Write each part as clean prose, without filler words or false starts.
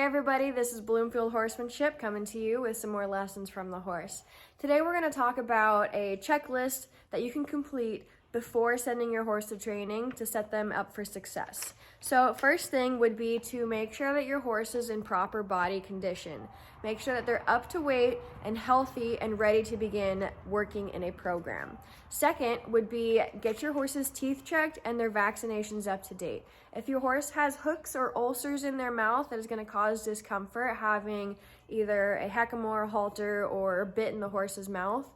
everybody, this is Bloomfield Horsemanship coming to you with some more lessons from the horse. Today we're going to talk about a checklist that you can complete before sending your horse to training to set them up for success. So first thing would be to make sure that your horse is in proper body condition. Make sure that they're up to weight and healthy and ready to begin working in a program. Second would be get your horse's teeth checked and their vaccinations up to date. If your horse has hooks or ulcers in their mouth that is going to cause discomfort, having either a hackamore, halter, or a bit in the horse's mouth,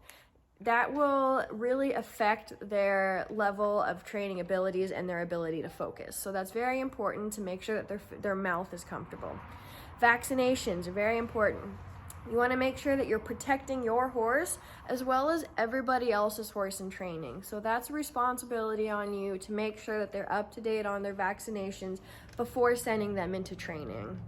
that will really affect their level of training abilities and their ability to focus. So that's very important to make sure that their mouth is comfortable. Vaccinations are very important. You want to make sure that you're protecting your horse as well as everybody else's horse in training. So that's a responsibility on you to make sure that they're up to date on their vaccinations before sending them into training.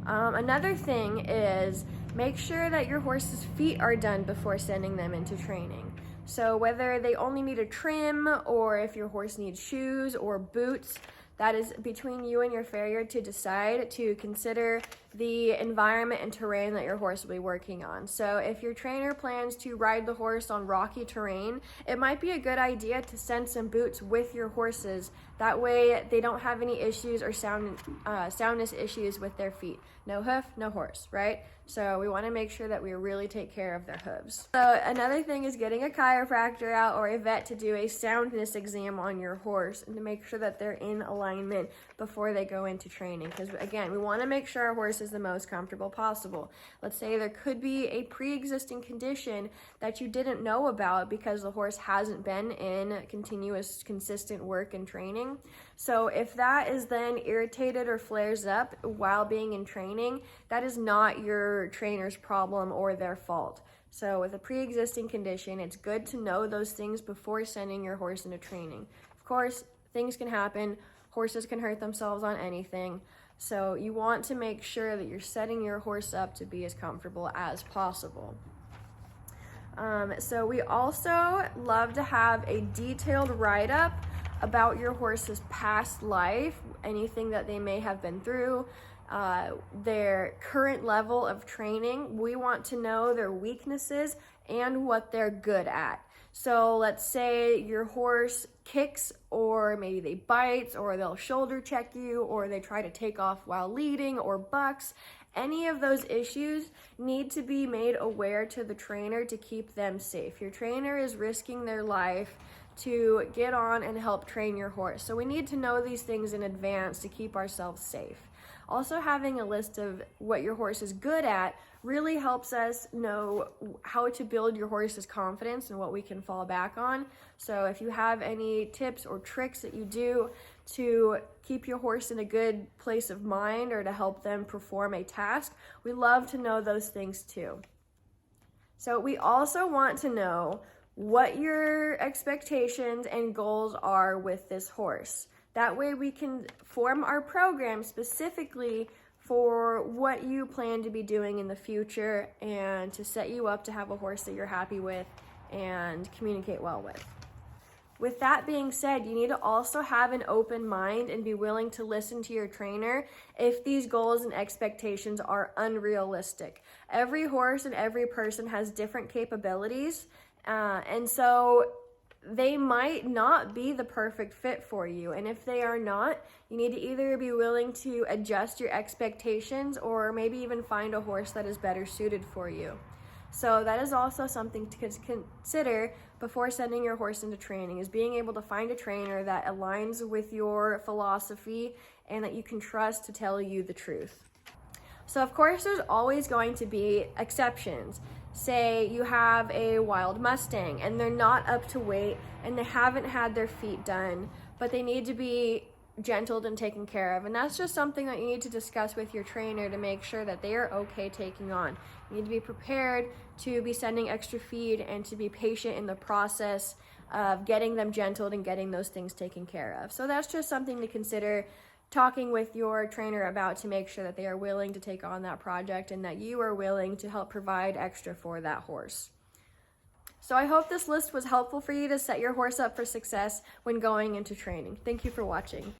Another thing is make sure that your horse's feet are done before sending them into training. So whether they only need a trim or if your horse needs shoes or boots, that is between you and your farrier to decide to consider the environment and terrain that your horse will be working on. So if your trainer plans to ride the horse on rocky terrain, it might be a good idea to send some boots with your horses. That way they don't have any issues or soundness issues with their feet. No hoof, no horse, right? So we want to make sure that we really take care of their hooves. So another thing is getting a chiropractor out or a vet to do a soundness exam on your horse and to make sure that they're in alignment before they go into training. Because again, we want to make sure our horse is the most comfortable possible. Let's say there could be a pre-existing condition that you didn't know about because the horse hasn't been in continuous, consistent work and training. So if that is then irritated or flares up while being in training, that is not your trainer's problem or their fault. So with a pre-existing condition, it's good to know those things before sending your horse into training. Of course, things can happen. Horses can hurt themselves on anything. So you want to make sure that you're setting your horse up to be as comfortable as possible. So we also love to have a detailed write-up about your horse's past life, anything that they may have been through, their current level of training. We want to know their weaknesses and what they're good at. So let's say your horse kicks or maybe they bites or they'll shoulder check you or they try to take off while leading or bucks. Any of those issues need to be made aware to the trainer to keep them safe. Your trainer is risking their life to get on and help train your horse. So we need to know these things in advance to keep ourselves safe. Also, having a list of what your horse is good at really helps us know how to build your horse's confidence and what we can fall back on. So if you have any tips or tricks that you do to keep your horse in a good place of mind or to help them perform a task, we love to know those things too. So we also want to know what your expectations and goals are with this horse. That way we can form our program specifically for what you plan to be doing in the future and to set you up to have a horse that you're happy with and communicate well with. With that being said, you need to also have an open mind and be willing to listen to your trainer if these goals and expectations are unrealistic. Every horse and every person has different capabilities, and so they might not be the perfect fit for you. And if they are not, you need to either be willing to adjust your expectations or maybe even find a horse that is better suited for you. So that is also something to consider before sending your horse into training, is being able to find a trainer that aligns with your philosophy and that you can trust to tell you the truth. So of course, there's always going to be exceptions. Say you have a wild Mustang and they're not up to weight and they haven't had their feet done, but they need to be gentled and taken care of. And that's just something that you need to discuss with your trainer to make sure that they are okay taking on. You need to be prepared to be sending extra feed and to be patient in the process of getting them gentled and getting those things taken care of. So that's just something to consider talking with your trainer about to make sure that they are willing to take on that project and that you are willing to help provide extra for that horse. So I hope this list was helpful for you to set your horse up for success when going into training. Thank you for watching.